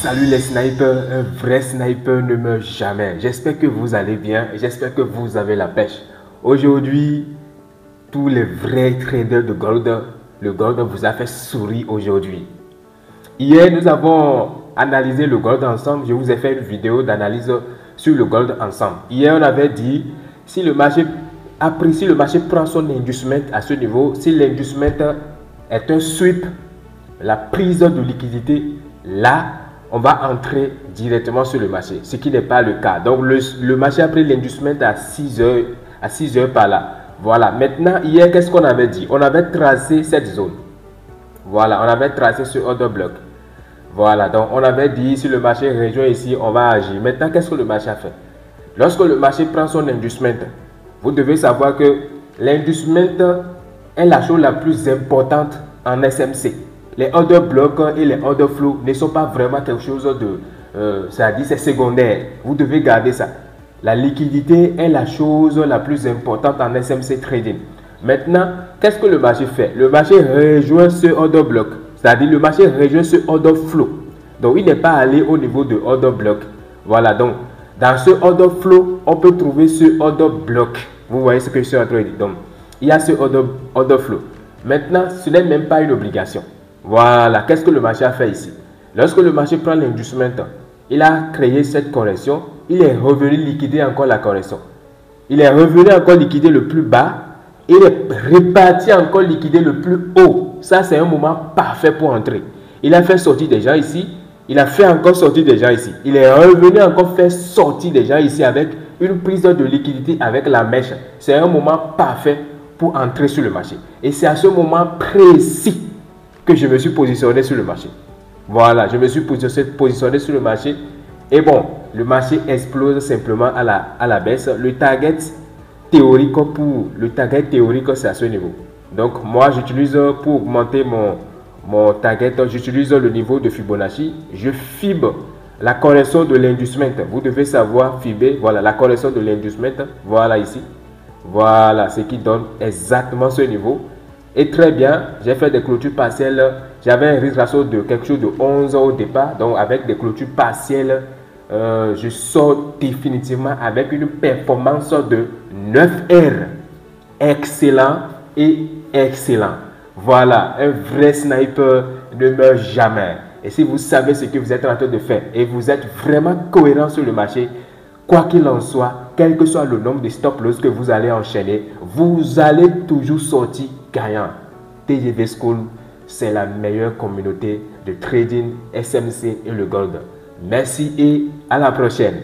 Salut les snipers, un vrai sniper ne meurt jamais. J'espère que vous allez bien et j'espère que vous avez la pêche. Aujourd'hui, tous les vrais traders de gold, le gold vous a fait sourire aujourd'hui. Hier, nous avons analysé le gold ensemble. Je vous ai fait une vidéo d'analyse sur le gold ensemble. Hier, on avait dit, si le marché prend son inducement à ce niveau, si l'inducement est un sweep, la prise de liquidité, là, on va entrer directement sur le marché, ce qui n'est pas le cas. Donc, le marché a pris l'inducement à 6 heures par là. Voilà. Maintenant, hier, qu'est-ce qu'on avait dit? On avait tracé cette zone. Voilà, on avait tracé ce order block. Voilà, donc on avait dit, si le marché rejoint ici, on va agir. Maintenant, qu'est-ce que le marché a fait? Lorsque le marché prend son inducement, vous devez savoir que l'inducement est la chose la plus importante en SMC. Les order blocks et les order flow ne sont pas vraiment quelque chose de... ça dit c'est secondaire. Vous devez garder ça. La liquidité est la chose la plus importante en SMC trading. Maintenant, qu'est-ce que le marché fait? Le marché rejoint ce order block. C'est-à-dire le marché rejoint ce order flow. Donc, il n'est pas allé au niveau de order block. Voilà, donc, dans ce order flow, on peut trouver ce order block. Vous voyez ce que je suis en train de dire. Donc, il y a ce order flow. Maintenant, ce n'est même pas une obligation. Voilà, qu'est-ce que le marché a fait ici? Lorsque le marché prend l'inducement, il a créé cette correction. Il est revenu liquider encore la correction. Il est revenu encore liquider le plus bas. Il est reparti encore liquider le plus haut. Ça, c'est un moment parfait pour entrer. Il a fait sortir des gens ici. Il a fait encore sortir des gens ici. Il est revenu encore faire sortir des gens ici avec une prise de liquidité avec la mèche. C'est un moment parfait pour entrer sur le marché. Et c'est à ce moment précis que je me suis positionné sur le marché. Voilà, je me suis positionné sur le marché. Et bon, le marché explose simplement à la baisse. Le target théorique, c'est à ce niveau. Donc, moi, j'utilise pour augmenter mon target, j'utilise le niveau de Fibonacci. Je fibre la correction de l'inducement. Vous devez savoir fibrer, voilà, la correction de l'inducement. Voilà ici. Voilà, ce qui donne exactement ce niveau. Et très bien, j'ai fait des clôtures partielles. J'avais un risque ratio de quelque chose de 11 au départ. Donc, avec des clôtures partielles, je sors définitivement avec une performance de 9R. Excellent et excellent. Voilà, un vrai sniper ne meurt jamais. Et si vous savez ce que vous êtes en train de faire et vous êtes vraiment cohérent sur le marché, quoi qu'il en soit, quel que soit le nombre de stop loss que vous allez enchaîner, vous allez toujours sortir gagnant. TGV School, c'est la meilleure communauté de trading SMC et le gold. Merci et à la prochaine.